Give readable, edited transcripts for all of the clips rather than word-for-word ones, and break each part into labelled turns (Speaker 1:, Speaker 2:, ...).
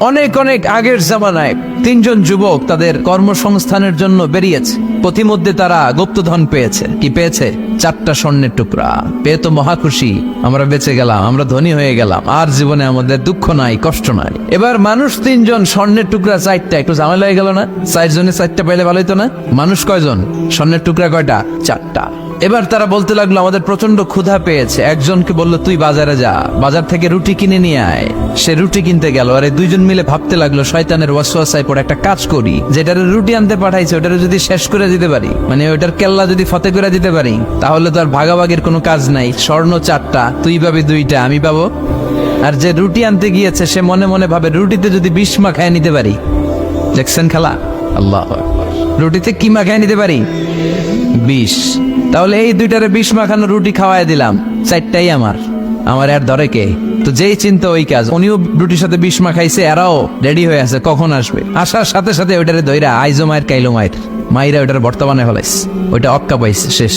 Speaker 1: অনেক অনেক আগের জামানায় তিনজন যুবক তাদের কর্মসংস্থানের জন্য বেরিয়েছে। পথিমধ্যে তারা গুপ্তধন পেয়েছে। কি পেয়েছে? 4টা স্বর্ণের টুকরা পেয়ে তো মহা খুশি, আমরা বেঁচে গেলাম, আমরা ধনী হয়ে গেলাম, আর জীবনে আমাদের দুঃখ নাই, কষ্ট নাই। এবার মানুষ তিনজন, স্বর্ণের টুকরা 4টা, একটু ঝামেলা হয়ে গেল না? 4 জনে 4টা পাইলে ভালো হতো না? মানুষ কয়জন? স্বর্ণের টুকরা কয়টা? 4টা। এবার তারা বলতে লাগলো আমাদের প্রচন্ড ক্ষুধা পেয়েছে। একজনকে বললো তুই বাজারে যা, বাজার থেকে রুটি কিনে নিয়ে আয়। সে রুটি কিনতে গেল, আর এই দুইজন মিলে ভাবতে লাগলো শয়তানের ওয়াসওয়াসায় পড়ে একটা কাজ করি, যেটার রুটি আনতে পাঠাইছে ওটারে যদি শেষ করে দিতে পারি, মানে ওটার কেল্লা যদি ফতে করে দিতে পারি, তাহলে তো আর ভাগাভাগির কোনো কাজ নাই। স্বর্ণ 4টা, তুই পাবি 2টা, আমি পাবো। আর যে রুটি আনতে গিয়েছে সে মনে মনে ভাবে রুটিতে যদি বিষ মাখায় নিতে পারি। দেখছেন খেলা? আল্লাহ, রুটিতে কি মাখায় নিতে পারি? বিষ। তাহলে এই 2টারে বিষ মাখানো রুটি খাওয়াই দিলাম, 4টাই আমার আর ধরে কে? তো যেই চিন্তা ওই কাজ। উনিও রুটির সাথে বিষ মাখাইছে, এরাও রেডি হয়ে আছে কখন আসবে। আসার সাথে সাথে ওইটারে ধইরা আইজো মায়ের কাইলো মায়ের মাইরা ওইটার বর্তমানে ফেলাইছে, ওইটা অক্কা পাইছে, শেষ।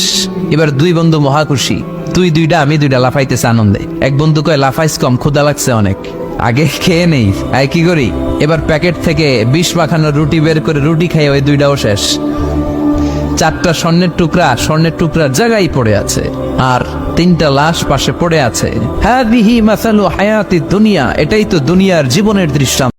Speaker 1: এবার দুই বন্ধু মহা খুশি, তুই 2টা আমি 2টা, লাফাইতেছে আনন্দে। এক বন্ধু কয় লাফাইস কম, ক্ষুধা লাগছে অনেক, আগে খেয়ে নেই। আয় কি করি, এবার প্যাকেট থেকে বিষ মাখানো রুটি বের করে রুটি খাই, ওই 2টাও শেষ। 4টা স্বর্ণের টুকরার জায়গায় পড়ে আছে, আর 3টা লাশ পাশে পড়ে আছে। হাদিহি মাসালু হায়াতি দুনিয়া, এটাই তো দুনিয়ার জীবনের দৃষ্টান্ত।